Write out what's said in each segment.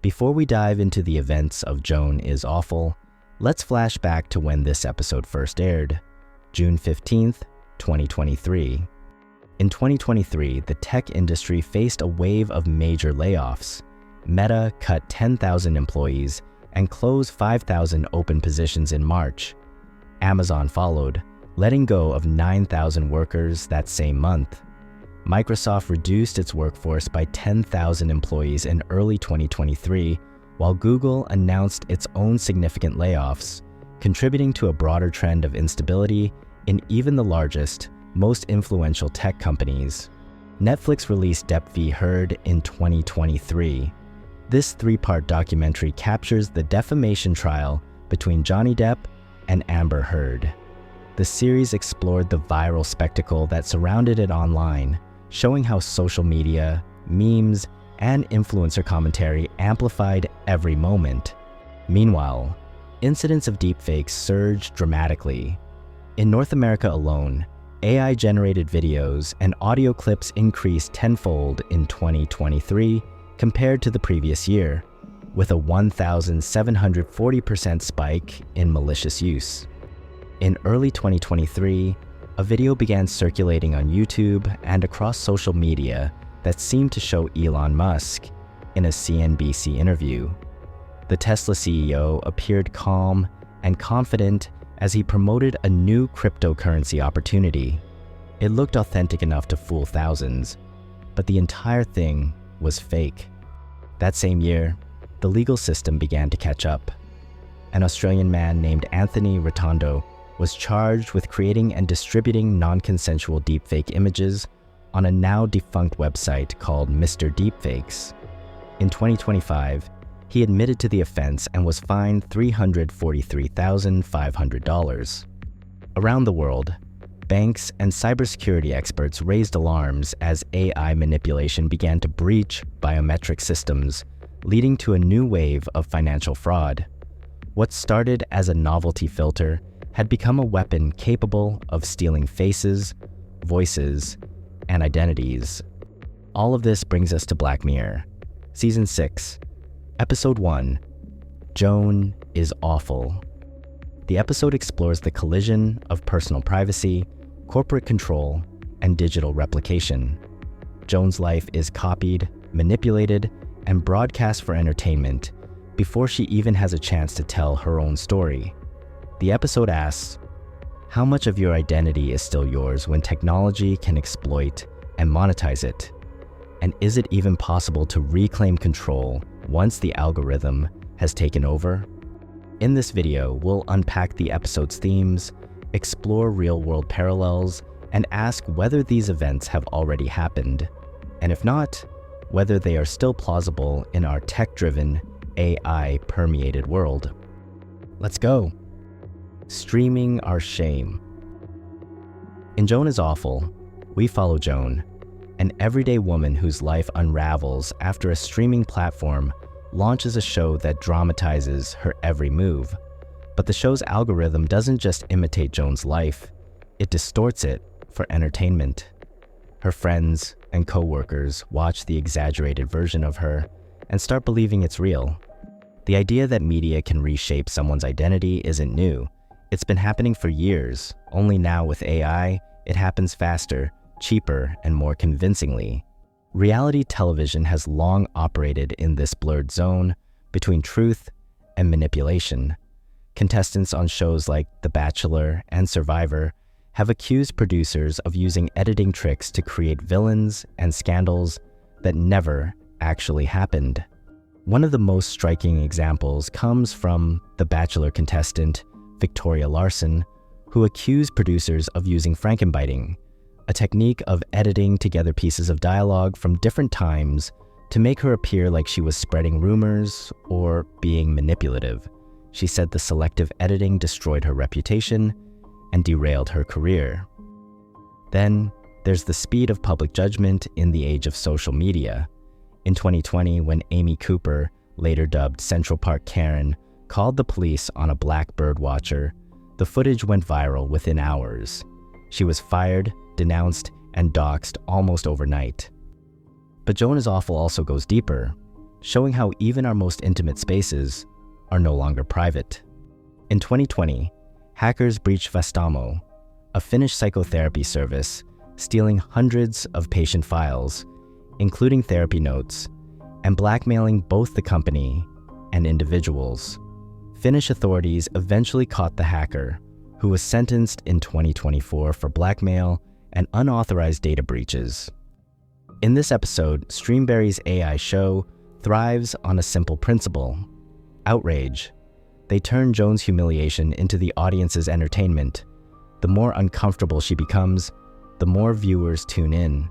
Before we dive into the events of Joan Is Awful, let's flash back to when this episode first aired, June 15th, 2023. In 2023, the tech industry faced a wave of major layoffs. Meta cut 10,000 employees and closed 5,000 open positions in March. Amazon followed, letting go of 9,000 workers that same month. Microsoft reduced its workforce by 10,000 employees in early 2023, while Google announced its own significant layoffs, contributing to a broader trend of instability in even the largest, most influential tech companies. Netflix released Depp v. Heard in 2023. This three-part documentary captures the defamation trial between Johnny Depp and Amber Heard. The series explored the viral spectacle that surrounded it online, showing how social media, memes, and influencer commentary amplified every moment. Meanwhile, incidents of deepfakes surged dramatically. In North America alone, AI-generated videos and audio clips increased tenfold in 2023 compared to the previous year, with a 1,740% spike in malicious use. In early 2023, a video began circulating on YouTube and across social media that seemed to show Elon Musk in a CNBC interview. The Tesla CEO appeared calm and confident as he promoted a new cryptocurrency opportunity. It looked authentic enough to fool thousands, but the entire thing was fake. That same year, the legal system began to catch up. An Australian man named Anthony Rotondo was charged with creating and distributing non-consensual deepfake images on a now-defunct website called Mr. Deepfakes. In 2025, he admitted to the offense and was fined $343,500. Around the world, banks and cybersecurity experts raised alarms as AI manipulation began to breach biometric systems, leading to a new wave of financial fraud. What started as a novelty filter had become a weapon capable of stealing faces, voices, and identities. All of this brings us to Black Mirror, Season 6, Episode 1, Joan Is Awful. The episode explores the collision of personal privacy, corporate control, and digital replication. Joan's life is copied, manipulated, and broadcast for entertainment before she even has a chance to tell her own story. The episode asks, how much of your identity is still yours when technology can exploit and monetize it? And is it even possible to reclaim control once the algorithm has taken over? In this video, we'll unpack the episode's themes, explore real-world parallels, and ask whether these events have already happened, and if not, whether they are still plausible in our tech-driven, AI-permeated world. Let's go! Streaming our shame. In Joan Is Awful, we follow Joan, an everyday woman whose life unravels after a streaming platform launches a show that dramatizes her every move. But the show's algorithm doesn't just imitate Joan's life, it distorts it for entertainment. Her friends and co-workers watch the exaggerated version of her and start believing it's real. The idea that media can reshape someone's identity isn't new. It's been happening for years, only now with AI, it happens faster, cheaper, and more convincingly. Reality television has long operated in this blurred zone between truth and manipulation. Contestants on shows like The Bachelor and Survivor have accused producers of using editing tricks to create villains and scandals that never actually happened. One of the most striking examples comes from The Bachelor contestant Victoria Larson, who accused producers of using frankenbiting, a technique of editing together pieces of dialogue from different times to make her appear like she was spreading rumors or being manipulative. She said the selective editing destroyed her reputation and derailed her career. Then, there's the speed of public judgment in the age of social media. In 2020, when Amy Cooper, later dubbed Central Park Karen, called the police on a black bird watcher, the footage went viral within hours. She was fired, denounced, and doxxed almost overnight. But Joan Is Awful also goes deeper. showing how even our most intimate spaces are no longer private. In 2020, hackers breached Vastaamo, a Finnish psychotherapy service, stealing hundreds of patient files, including therapy notes, and blackmailing both the company and individuals. Finnish authorities eventually caught the hacker, who was sentenced in 2024 for blackmail and unauthorized data breaches. In this episode, Streamberry's AI show thrives on a simple principle: outrage. They turn Joan's humiliation into the audience's entertainment. The more uncomfortable she becomes, the more viewers tune in.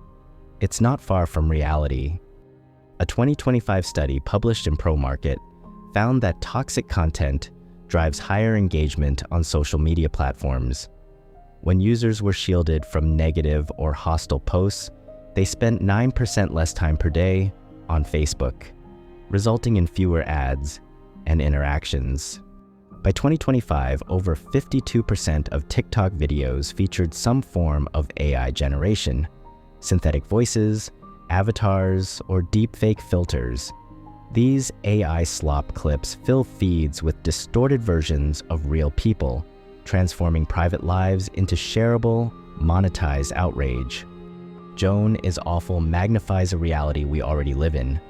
It's not far from reality. A 2025 study published in ProMarket found that toxic content drives higher engagement on social media platforms. When users were shielded from negative or hostile posts, they spent 9% less time per day on Facebook, resulting in fewer ads and interactions. By 2025, over 52% of TikTok videos featured some form of AI generation, synthetic voices, avatars, or deepfake filters. These AI slop clips fill feeds with distorted versions of real people, transforming private lives into shareable, monetized outrage. Joan Is Awful magnifies a reality we already live in.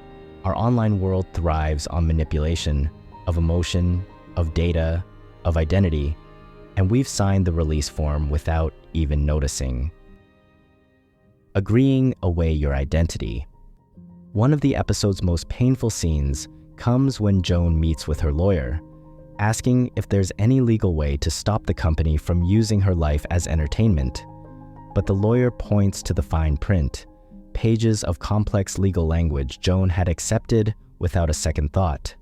Our online world thrives on manipulation of emotion, of data, of identity, and we've signed the release form without even noticing. Agreeing away your identity. One of the episode's most painful scenes comes when Joan meets with her lawyer, asking if there's any legal way to stop the company from using her life as entertainment. But the lawyer points to the fine print, pages of complex legal language Joan had accepted without a second thought.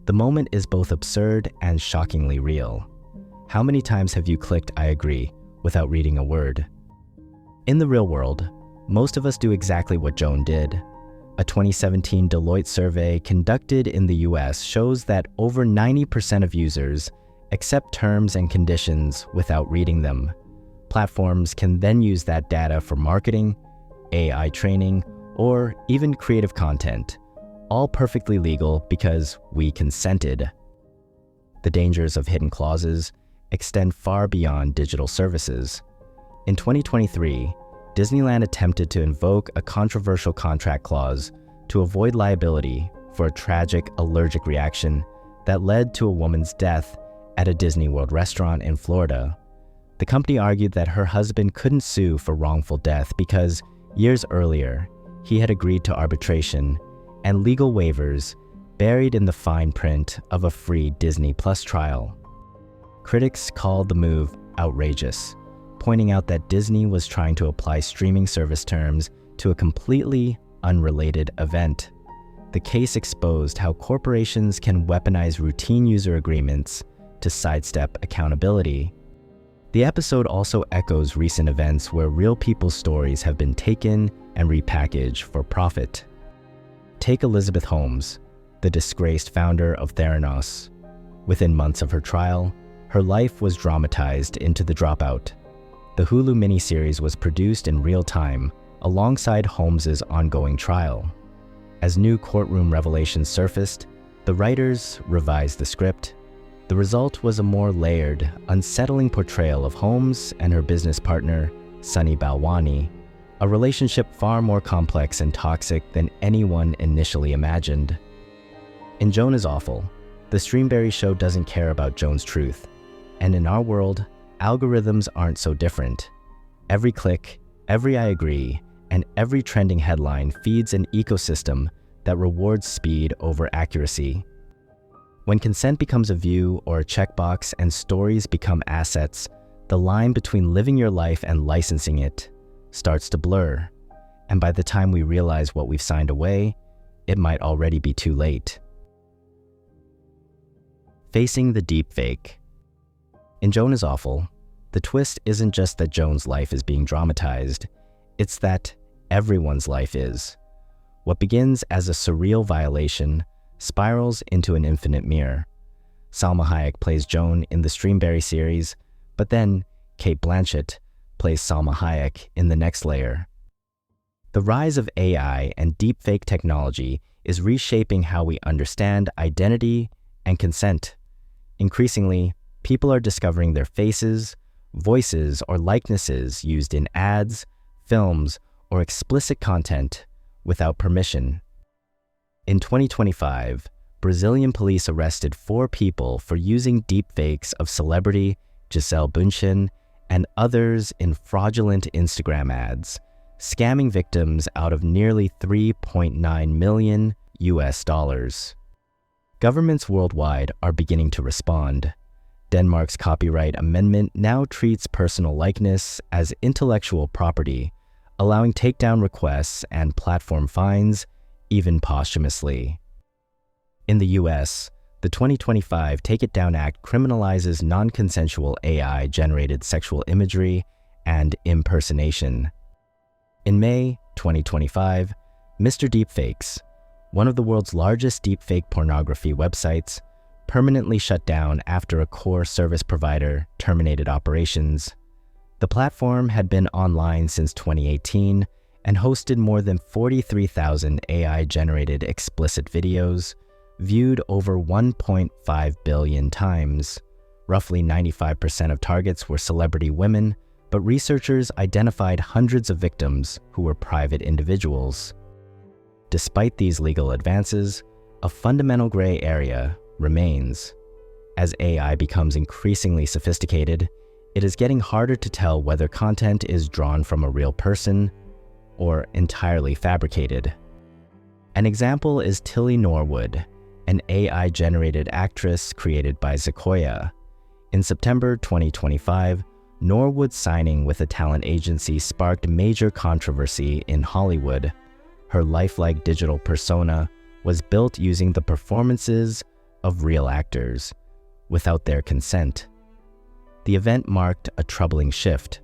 The moment is both absurd and shockingly real. How many times have you clicked "I agree" without reading a word? In the real world, most of us do exactly what Joan did. A 2017 Deloitte survey conducted in the US shows that over 90% of users accept terms and conditions without reading them. Platforms can then use that data for marketing, AI training, or even creative content, all perfectly legal because we consented. The dangers of hidden clauses extend far beyond digital services. In 2023, Disneyland attempted to invoke a controversial contract clause to avoid liability for a tragic allergic reaction that led to a woman's death at a Disney World restaurant in Florida. The company argued that her husband couldn't sue for wrongful death because years earlier, he had agreed to arbitration and legal waivers buried in the fine print of a free Disney Plus trial. Critics called the move outrageous, pointing out that Disney was trying to apply streaming service terms to a completely unrelated event. The case exposed how corporations can weaponize routine user agreements to sidestep accountability. The episode also echoes recent events where real people's stories have been taken and repackaged for profit. Take Elizabeth Holmes, the disgraced founder of Theranos. Within months of her trial, her life was dramatized into The Dropout. The Hulu miniseries was produced in real time alongside Holmes's ongoing trial. As new courtroom revelations surfaced, the writers revised the script. The result was a more layered, unsettling portrayal of Holmes and her business partner, Sunny Balwani, a relationship far more complex and toxic than anyone initially imagined. In Joan Is Awful, the Streamberry show doesn't care about Joan's truth, and in our world, algorithms aren't so different. Every click, every "I agree," and every trending headline feeds an ecosystem that rewards speed over accuracy. When consent becomes a view or a checkbox and stories become assets, the line between living your life and licensing it starts to blur. And by the time we realize what we've signed away, it might already be too late. Facing the deepfake. In Joan Is Awful, the twist isn't just that Joan's life is being dramatized, it's that everyone's life is. What begins as a surreal violation spirals into an infinite mirror. Salma Hayek plays Joan in the Streamberry series, but then Cate Blanchett plays Salma Hayek in the next layer. The rise of AI and deepfake technology is reshaping how we understand identity and consent. Increasingly, people are discovering their faces, voices, or likenesses used in ads, films, or explicit content without permission. In 2025, Brazilian police arrested 4 people for using deepfakes of celebrity Cate Blanchett and others in fraudulent Instagram ads, scamming victims out of nearly $3.9 million. Governments worldwide are beginning to respond. Denmark's copyright amendment now treats personal likeness as intellectual property, allowing takedown requests and platform fines, even posthumously. In the US, the 2025 Take It Down Act criminalizes non-consensual AI-generated sexual imagery and impersonation. In May 2025, Mr. Deepfakes, one of the world's largest deepfake pornography websites, permanently shut down after a core service provider terminated operations. The platform had been online since 2018 and hosted more than 43,000 AI-generated explicit videos, viewed over 1.5 billion times. Roughly 95% of targets were celebrity women, but researchers identified hundreds of victims who were private individuals. Despite these legal advances, a fundamental gray area remains. As AI becomes increasingly sophisticated, it is getting harder to tell whether content is drawn from a real person or entirely fabricated. An example is Tilly Norwood, an AI-generated actress created by Sequoia. In September 2025, Norwood's signing with a talent agency sparked major controversy in Hollywood. Her lifelike digital persona was built using the performances of real actors, without their consent. The event marked a troubling shift,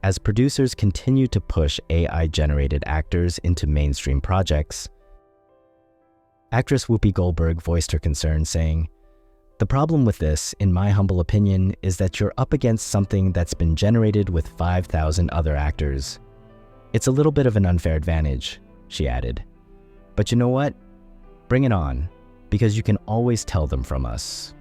as producers continued to push AI-generated actors into mainstream projects. Actress Whoopi Goldberg voiced her concern, saying, "The problem with this, in my humble opinion, is that you're up against something that's been generated with 5,000 other actors. It's a little bit of an unfair advantage," she added. "But you know what? Bring it on, because you can always tell them from us."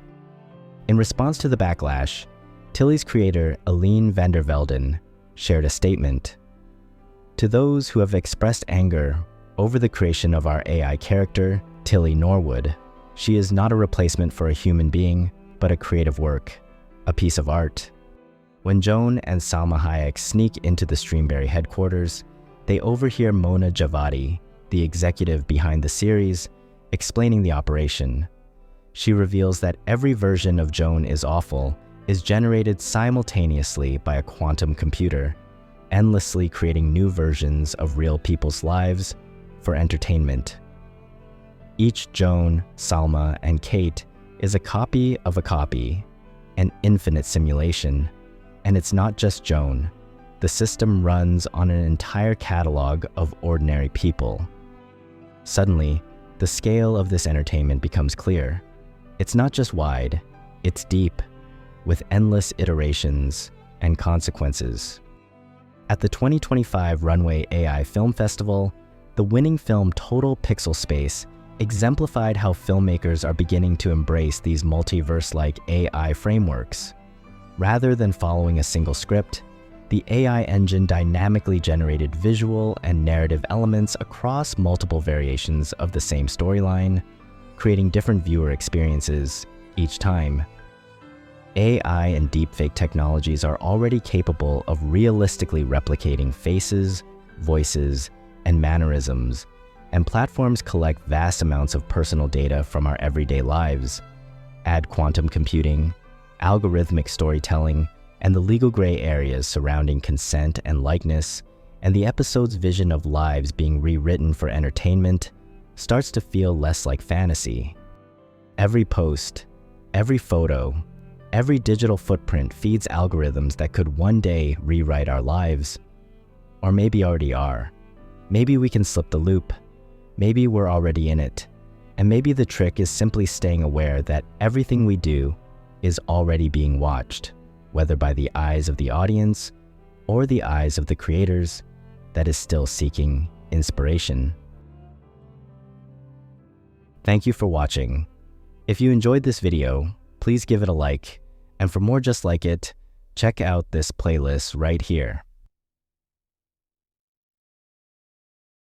In response to the backlash, Tilly's creator, Aline van der Velden, shared a statement. "To those who have expressed anger over the creation of our AI character, Tilly Norwood, she is not a replacement for a human being, but a creative work, a piece of art." When Joan and Salma Hayek sneak into the Streamberry headquarters, they overhear Mona Javadi, the executive behind the series, explaining the operation. She reveals that every version of Joan Is Awful is generated simultaneously by a quantum computer, endlessly creating new versions of real people's lives for entertainment. Each Joan, Salma, and Cate is a copy of a copy, an infinite simulation. And it's not just Joan. The system runs on an entire catalog of ordinary people. Suddenly, the scale of this entertainment becomes clear. It's not just wide, it's deep, with endless iterations and consequences. At the 2025 Runway AI Film Festival, the winning film Total Pixel Space exemplified how filmmakers are beginning to embrace these multiverse-like AI frameworks. Rather than following a single script, the AI engine dynamically generated visual and narrative elements across multiple variations of the same storyline, creating different viewer experiences each time. AI and deepfake technologies are already capable of realistically replicating faces, voices, and mannerisms, and platforms collect vast amounts of personal data from our everyday lives. Add quantum computing, algorithmic storytelling, and the legal gray areas surrounding consent and likeness, and the episode's vision of lives being rewritten for entertainment starts to feel less like fantasy. Every post, every photo, every digital footprint feeds algorithms that could one day rewrite our lives. Or maybe already are. Maybe we can slip the loop. Maybe we're already in it. And maybe the trick is simply staying aware that everything we do is already being watched, whether by the eyes of the audience or the eyes of the creators that is still seeking inspiration. Thank you for watching. If you enjoyed this video, please give it a like, and for more just like it, check out this playlist right here.